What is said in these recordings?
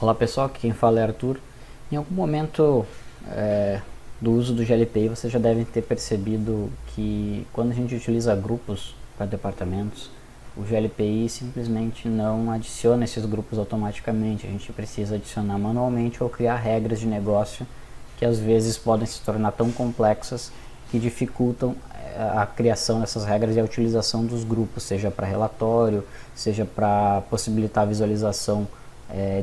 Olá pessoal, aqui quem fala é Arthur. Em algum momento do uso do GLPI você já deve ter percebido que quando a gente utiliza grupos para departamentos, o GLPI simplesmente não adiciona esses grupos automaticamente. A gente precisa adicionar manualmente ou criar regras de negócio que às vezes podem se tornar tão complexas que dificultam a criação dessas regras e a utilização dos grupos, seja para relatório, seja para possibilitar a visualização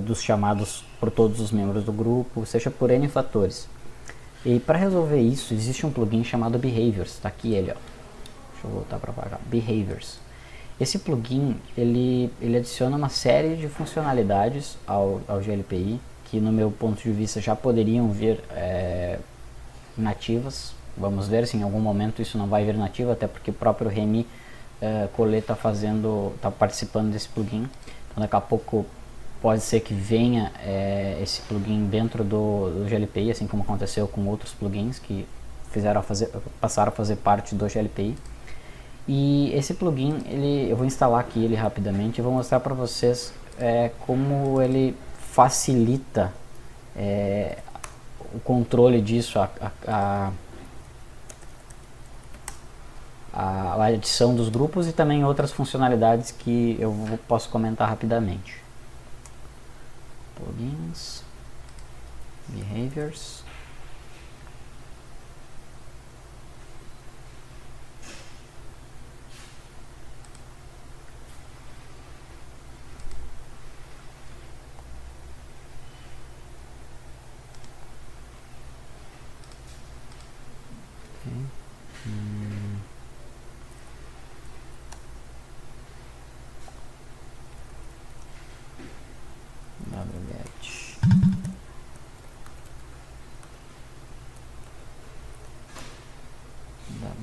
dos chamados por todos os membros do grupo, seja por N fatores. E para resolver isso, existe um plugin chamado Behaviors, está aqui ele, ó. Deixa eu voltar para cá, Behaviors. Esse plugin, ele adiciona uma série de funcionalidades ao GLPI, que no meu ponto de vista já poderiam vir nativas. Vamos ver se em algum momento isso não vai vir nativo, até porque o próprio Remy Collet está participando desse plugin. Então daqui a pouco pode ser que venha esse plugin dentro do GLPI, assim como aconteceu com outros plugins que passaram a fazer parte do GLPI. E esse plugin, eu vou instalar aqui ele rapidamente e vou mostrar para vocês como ele facilita o controle disso, a adição dos grupos e também outras funcionalidades que eu posso comentar rapidamente. Plugins, Behaviors.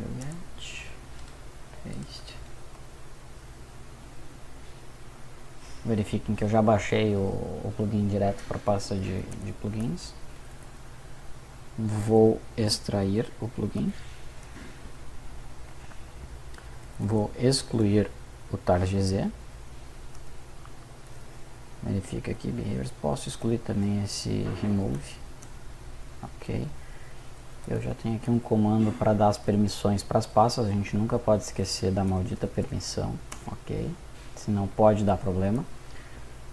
wget paste. Verifiquem que eu já baixei o plugin direto para a pasta de plugins. Vou extrair o plugin. Vou excluir o targz. Verifica aqui, behaviors. Posso excluir também esse remove. Ok. Eu já tenho aqui um comando para dar as permissões para as pastas. A gente nunca pode esquecer da maldita permissão. Ok. Senão pode dar problema.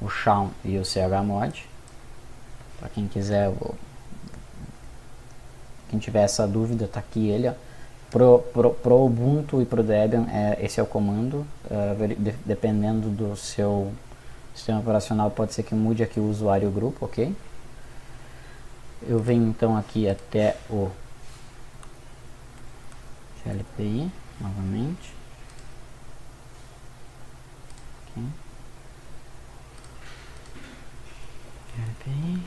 O Shawn e o chmod. Para quem quiser, quem tiver essa dúvida, tá aqui ele, ó. Pro Ubuntu e pro Debian, esse é o comando. Dependendo do seu sistema operacional, pode ser que mude aqui o usuário e o grupo, ok? Eu venho então aqui até o GLPI novamente. Okay. GLPI.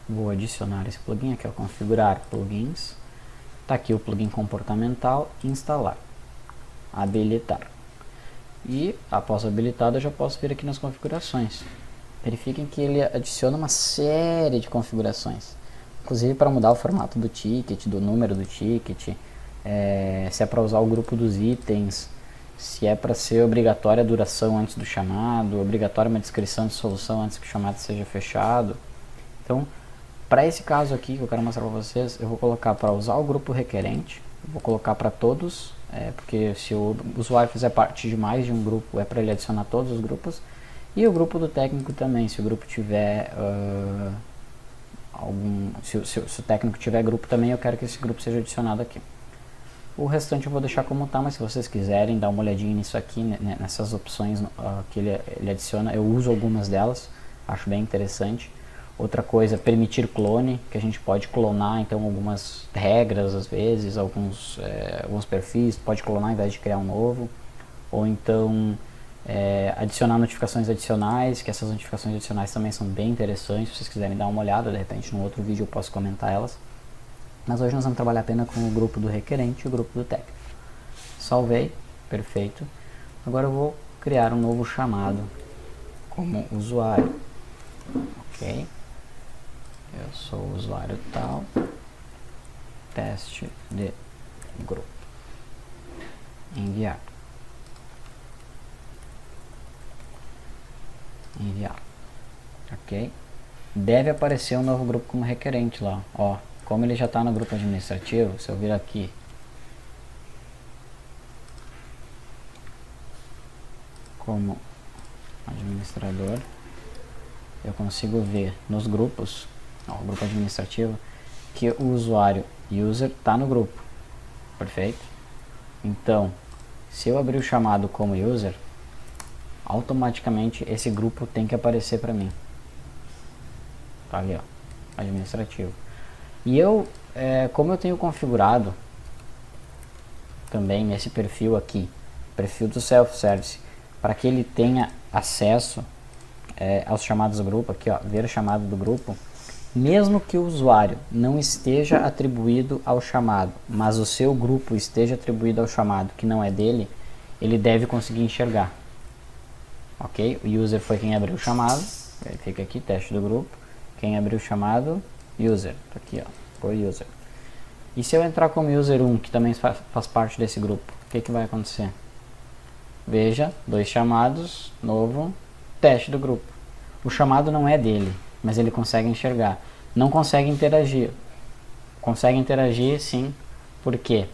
Vou adicionar esse plugin aqui, ó, configurar plugins. Tá aqui o plugin comportamental, instalar, habilitar. E após habilitado eu já posso vir aqui nas configurações. Verifiquem que ele adiciona uma série de configurações, inclusive para mudar o formato do ticket, do número do ticket, se é para usar o grupo dos itens, se é para ser obrigatória a duração antes do chamado, obrigatória uma descrição de solução antes que o chamado seja fechado. Então, para esse caso aqui que eu quero mostrar para vocês, eu vou colocar para usar o grupo requerente, vou colocar para todos, porque se o usuário fizer parte de mais de um grupo, é para ele adicionar todos os grupos, e o grupo do técnico também, se o grupo tiver se o técnico tiver grupo também, eu quero que esse grupo seja adicionado aqui. O restante eu vou deixar como está, mas se vocês quiserem dar uma olhadinha nisso aqui, nessas opções que ele adiciona, eu uso algumas delas, acho bem interessante. Outra coisa, permitir clone, que a gente pode clonar então algumas regras às vezes, alguns perfis, pode clonar ao invés de criar um novo. Ou então adicionar notificações adicionais, que essas notificações adicionais também são bem interessantes, se vocês quiserem dar uma olhada, de repente num outro vídeo eu posso comentar elas. Mas hoje nós vamos trabalhar apenas com o grupo do requerente e o grupo do técnico. Salvei, perfeito. Agora eu vou criar um novo chamado como usuário. Ok. Eu sou o usuário tal, teste de grupo, enviar, ok? Deve aparecer um novo grupo como requerente lá, ó. Como ele já está no grupo administrativo, se eu vir aqui como administrador, eu consigo ver nos grupos, ó, o grupo administrativo, que o usuário user está no grupo, perfeito? Então, se eu abrir o chamado como user, automaticamente esse grupo tem que aparecer para mim. Tá ali, ó, administrativo. E eu, como eu tenho configurado também nesse perfil aqui, perfil do self-service, para que ele tenha acesso aos chamados do grupo, aqui ó, ver chamado do grupo, mesmo que o usuário não esteja atribuído ao chamado, mas o seu grupo esteja atribuído ao chamado que não é dele, ele deve conseguir enxergar. Ok? O user foi quem abriu o chamado, fica aqui, teste do grupo, quem abriu o chamado, user, tá aqui ó, por user. E se eu entrar como user 1, que também faz parte desse grupo, o que vai acontecer? Veja, 2 chamados, novo, teste do grupo. O chamado não é dele, mas ele consegue enxergar. Não consegue interagir. Consegue interagir sim, porque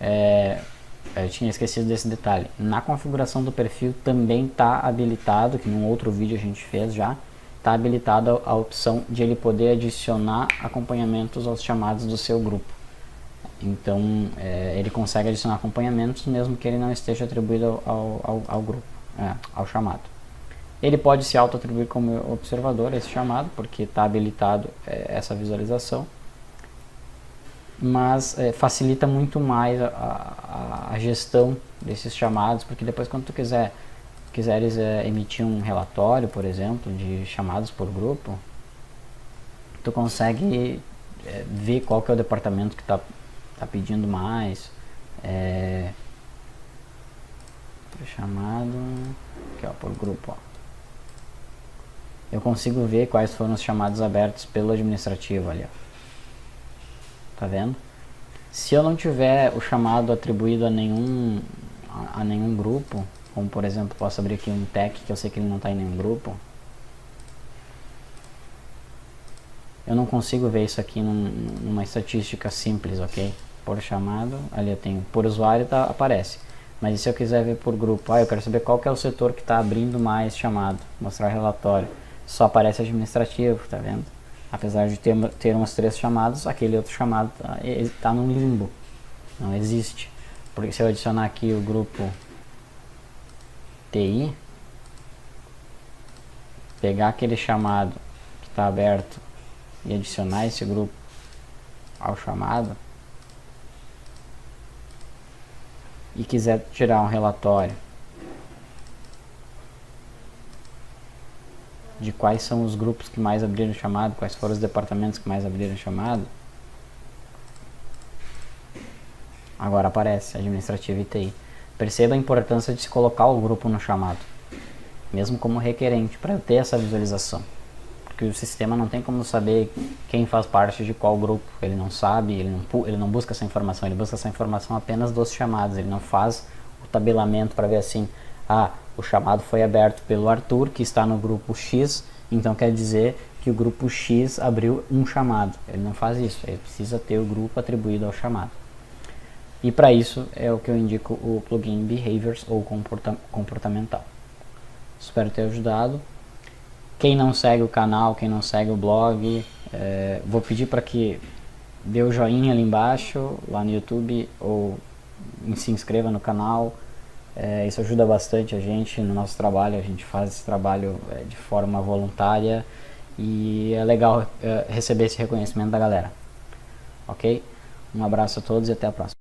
eu tinha esquecido desse detalhe. Na configuração do perfil também está habilitado, que num outro vídeo a gente fez já, está habilitada a opção de ele poder adicionar acompanhamentos aos chamados do seu grupo. Então ele consegue adicionar acompanhamentos mesmo que ele não esteja atribuído ao grupo, ao chamado. Ele pode se auto-atribuir como observador esse chamado, porque está habilitado essa visualização, mas facilita muito mais a gestão desses chamados, porque depois quando tu quiseres emitir um relatório, por exemplo, de chamados por grupo, tu consegue ver qual que é o departamento que está pedindo mais, chamado, aqui ó, por grupo, ó. Eu consigo ver quais foram os chamados abertos pelo administrativo ali, ó. Tá vendo? Se eu não tiver o chamado atribuído a nenhum grupo, como por exemplo, posso abrir aqui um tech que eu sei que ele não está em nenhum grupo, eu não consigo ver isso aqui numa estatística simples, ok? Por chamado, ali eu tenho por usuário, aparece. Mas e se eu quiser ver por grupo? Eu quero saber qual que é o setor que está abrindo mais chamado, mostrar relatório. Só aparece administrativo, tá vendo? Apesar de ter umas 3 chamados, aquele outro chamado está num limbo, não existe. Porque se eu adicionar aqui o grupo TI, pegar aquele chamado que está aberto e adicionar esse grupo ao chamado, e quiser tirar um relatório de quais são os grupos que mais abriram chamado, quais foram os departamentos que mais abriram chamado, agora aparece administrativo e TI. Perceba a importância de se colocar o grupo no chamado, mesmo como requerente, para eu ter essa visualização. Porque o sistema não tem como saber quem faz parte de qual grupo, ele não sabe, ele não busca essa informação, ele busca essa informação apenas dos chamados, ele não faz o tabelamento para ver assim, o chamado foi aberto pelo Arthur, que está no grupo X, então quer dizer que o grupo X abriu um chamado. Ele não faz isso, ele precisa ter o grupo atribuído ao chamado. E para isso é o que eu indico o plugin Behaviors ou comportamental. Espero ter ajudado. Quem não segue o canal, quem não segue o blog, vou pedir para que dê o joinha ali embaixo, lá no YouTube, ou se inscreva no canal. Isso ajuda bastante a gente no nosso trabalho, a gente faz esse trabalho de forma voluntária e é legal receber esse reconhecimento da galera. Ok? Um abraço a todos e até a próxima.